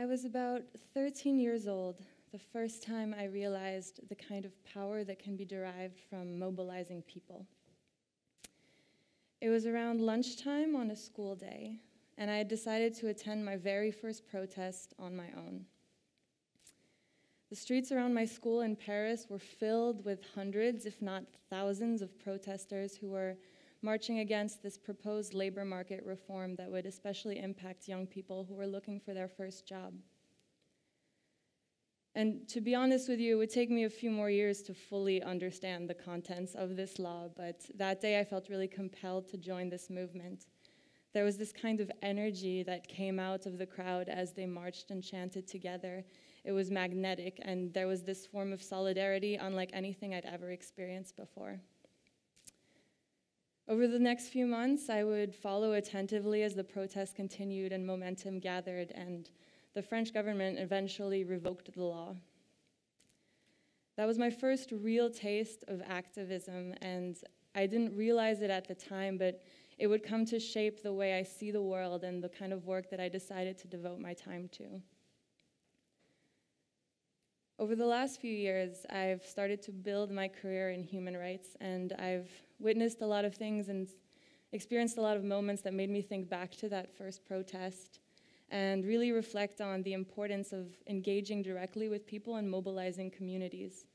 I was about 13 years old the first time I realized the kind of power that can be derived from mobilizing people. It was around lunchtime on a school day, and I had decided to attend my very first protest on my own. The streets around my school in Paris were filled with hundreds, if not thousands, of protesters who were marching against this proposed labor market reform that would especially impact young people who were looking for their first job. And to be honest with you, it would take me a few more years to fully understand the contents of this law, but that day I felt really compelled to join this movement. There was this kind of energy that came out of the crowd as they marched and chanted together. It was magnetic, and there was this form of solidarity unlike anything I'd ever experienced before. Over the next few months, I would follow attentively as the protests continued and momentum gathered, and the French government eventually revoked the law. That was my first real taste of activism, and I didn't realize it at the time, but it would come to shape the way I see the world and the kind of work that I decided to devote my time to. Over the last few years, I've started to build my career in human rights, and I've witnessed a lot of things and experienced a lot of moments that made me think back to that first protest and really reflect on the importance of engaging directly with people and mobilizing communities.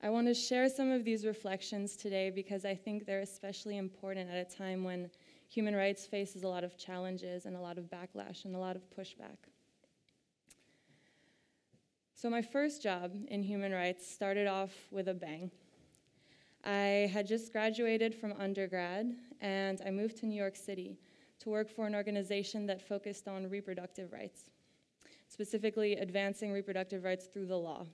I want to share some of these reflections today because I think they're especially important at a time when human rights faces a lot of challenges and a lot of backlash and a lot of pushback. So my first job in human rights started off with a bang. I had just graduated from undergrad, and I moved to New York City to work for an organization that focused on reproductive rights, specifically advancing reproductive rights through the law.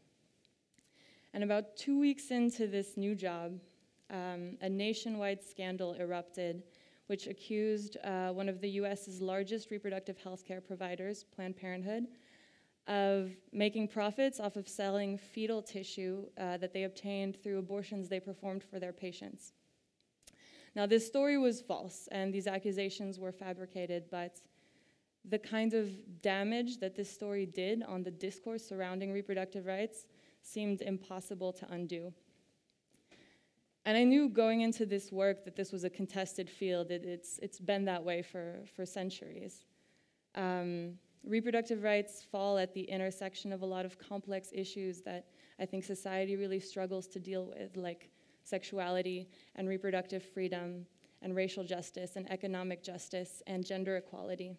And about 2 weeks into this new job, a nationwide scandal erupted, which accused one of the US's largest reproductive health care providers, Planned Parenthood, of making profits off of selling fetal tissue that they obtained through abortions they performed for their patients. Now, this story was false, and these accusations were fabricated, but the kind of damage that this story did on the discourse surrounding reproductive rights seemed impossible to undo. And I knew going into this work that this was a contested field. It's been that way for centuries. Reproductive rights fall at the intersection of a lot of complex issues that I think society really struggles to deal with, like sexuality and reproductive freedom and racial justice and economic justice and gender equality.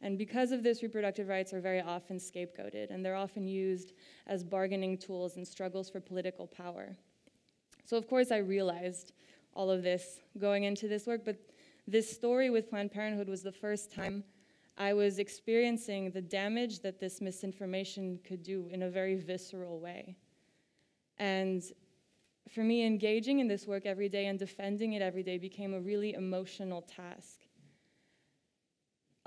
And because of this, reproductive rights are very often scapegoated, and they're often used as bargaining tools in struggles for political power. So of course I realized all of this going into this work, but this story with Planned Parenthood was the first time I was experiencing the damage that this misinformation could do in a very visceral way. And for me, engaging in this work every day and defending it every day became a really emotional task.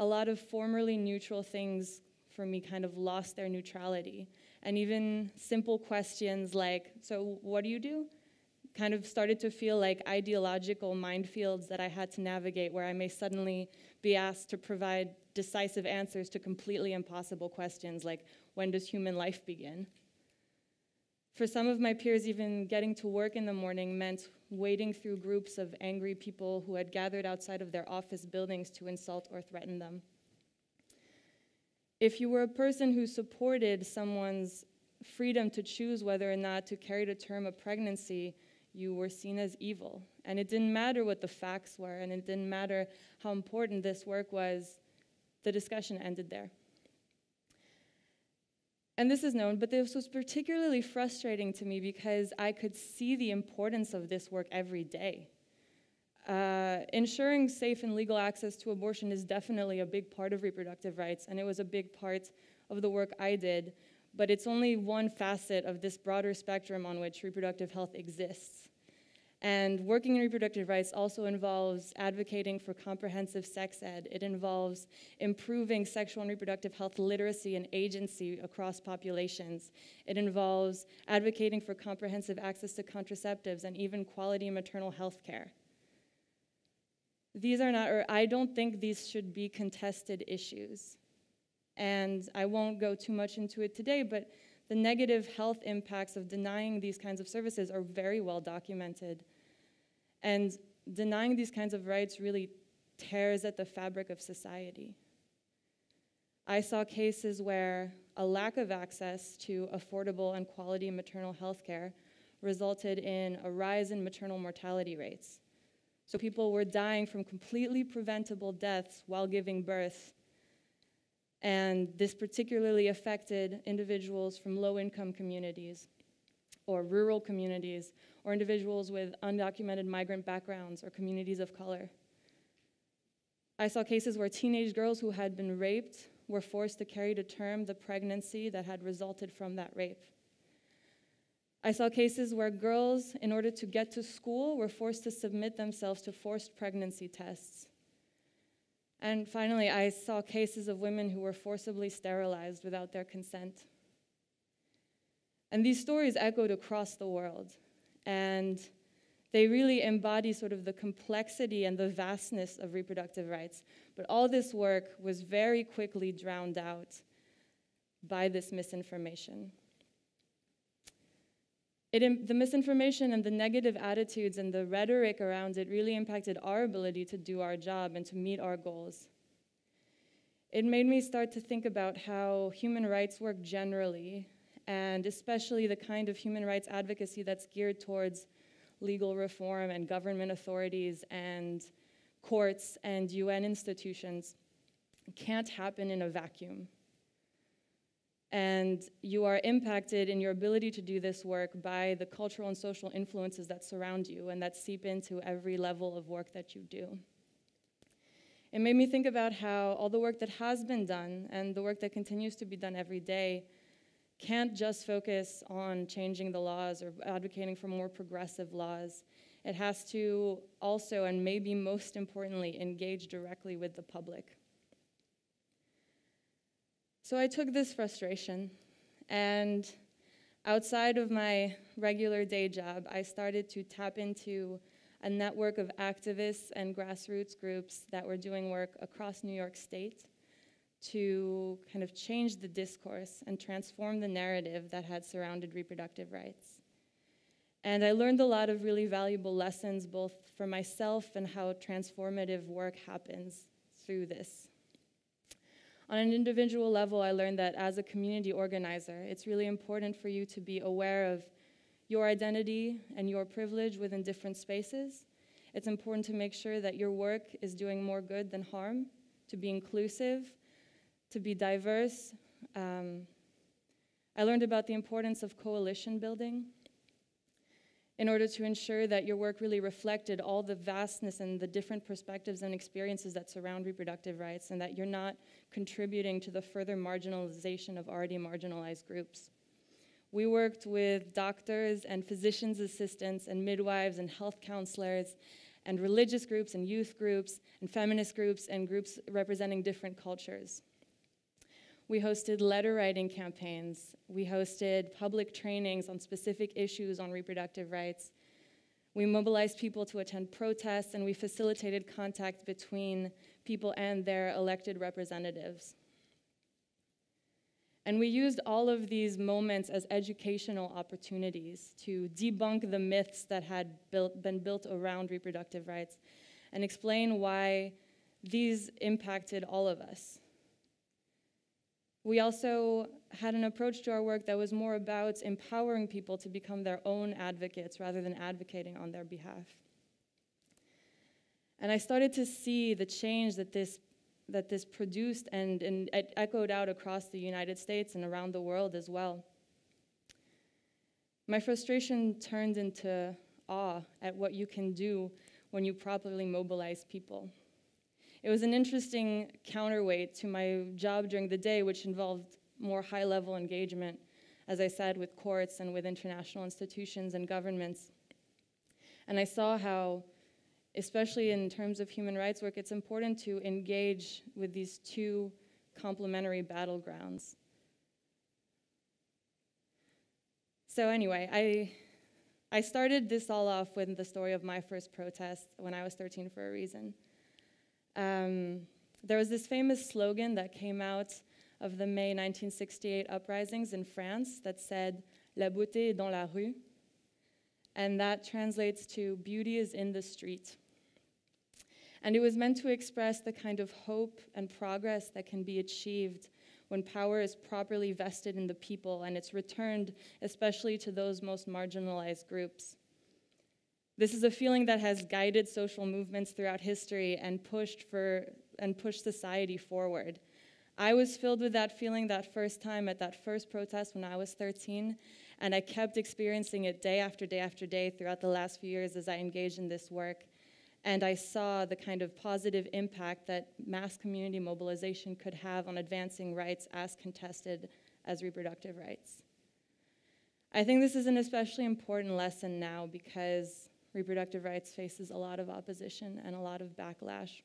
A lot of formerly neutral things for me kind of lost their neutrality. And even simple questions like, so what do you do? Kind of started to feel like ideological minefields that I had to navigate, where I may suddenly be asked to provide decisive answers to completely impossible questions like, when does human life begin? For some of my peers, even getting to work in the morning meant wading through groups of angry people who had gathered outside of their office buildings to insult or threaten them. If you were a person who supported someone's freedom to choose whether or not to carry to term a pregnancy, you were seen as evil. And it didn't matter what the facts were, and it didn't matter how important this work was, the discussion ended there. And this is known, but this was particularly frustrating to me because I could see the importance of this work every day. Ensuring safe and legal access to abortion is definitely a big part of reproductive rights, and it was a big part of the work I did, but it's only one facet of this broader spectrum on which reproductive health exists. And working in reproductive rights also involves advocating for comprehensive sex ed. It involves improving sexual and reproductive health literacy and agency across populations. It involves advocating for comprehensive access to contraceptives and even quality maternal health care. These are not, or I don't think these should be contested issues. And I won't go too much into it today, but the negative health impacts of denying these kinds of services are very well documented. And denying these kinds of rights really tears at the fabric of society. I saw cases where a lack of access to affordable and quality maternal health care resulted in a rise in maternal mortality rates. So people were dying from completely preventable deaths while giving birth. And this particularly affected individuals from low-income communities or rural communities or individuals with undocumented migrant backgrounds or communities of color. I saw cases where teenage girls who had been raped were forced to carry to term the pregnancy that had resulted from that rape. I saw cases where girls, in order to get to school, were forced to submit themselves to forced pregnancy tests. And finally, I saw cases of women who were forcibly sterilized without their consent. And these stories echoed across the world, and they really embody sort of the complexity and the vastness of reproductive rights. But all this work was very quickly drowned out by this misinformation. The misinformation and the negative attitudes and the rhetoric around it really impacted our ability to do our job and to meet our goals. It made me start to think about how human rights work generally, and especially the kind of human rights advocacy that's geared towards legal reform and government authorities and courts and UN institutions can't happen in a vacuum. And you are impacted in your ability to do this work by the cultural and social influences that surround you and that seep into every level of work that you do. It made me think about how all the work that has been done and the work that continues to be done every day can't just focus on changing the laws or advocating for more progressive laws. It has to also, and maybe most importantly, engage directly with the public. So I took this frustration, and outside of my regular day job, I started to tap into a network of activists and grassroots groups that were doing work across New York State to kind of change the discourse and transform the narrative that had surrounded reproductive rights. And I learned a lot of really valuable lessons, both for myself and how transformative work happens through this. On an individual level, I learned that as a community organizer, it's really important for you to be aware of your identity and your privilege within different spaces. It's important to make sure that your work is doing more good than harm, to be inclusive, to be diverse. I learned about the importance of coalition building in order to ensure that your work really reflected all the vastness and the different perspectives and experiences that surround reproductive rights, and that you're not contributing to the further marginalization of already marginalized groups. We worked with doctors and physicians' assistants and midwives and health counselors and religious groups and youth groups and feminist groups and groups representing different cultures. We hosted letter writing campaigns. We hosted public trainings on specific issues on reproductive rights. We mobilized people to attend protests, and we facilitated contact between people and their elected representatives. And we used all of these moments as educational opportunities to debunk the myths that had been built around reproductive rights and explain why these impacted all of us. We also had an approach to our work that was more about empowering people to become their own advocates rather than advocating on their behalf. And I started to see the change that this produced and it echoed out across the United States and around the world as well. My frustration turned into awe at what you can do when you properly mobilize people. It was an interesting counterweight to my job during the day, which involved more high-level engagement, as I said, with courts and with international institutions and governments. And I saw how, especially in terms of human rights work, it's important to engage with these two complementary battlegrounds. So anyway, I started this all off with the story of my first protest when I was 13 for a reason. There was this famous slogan that came out of the May 1968 uprisings in France that said, "La beauté est dans la rue," and that translates to "beauty is in the street." And it was meant to express the kind of hope and progress that can be achieved when power is properly vested in the people and it's returned especially to those most marginalized groups. This is a feeling that has guided social movements throughout history and pushed society forward. I was filled with that feeling that first time at that first protest when I was 13, and I kept experiencing it day after day after day throughout the last few years as I engaged in this work. And I saw the kind of positive impact that mass community mobilization could have on advancing rights as contested as reproductive rights. I think this is an especially important lesson now because reproductive rights faces a lot of opposition and a lot of backlash.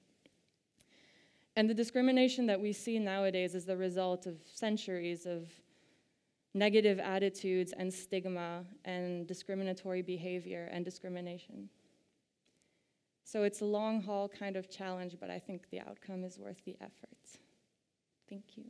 And the discrimination that we see nowadays is the result of centuries of negative attitudes and stigma and discriminatory behavior and discrimination. So it's a long haul kind of challenge, but I think the outcome is worth the effort. Thank you.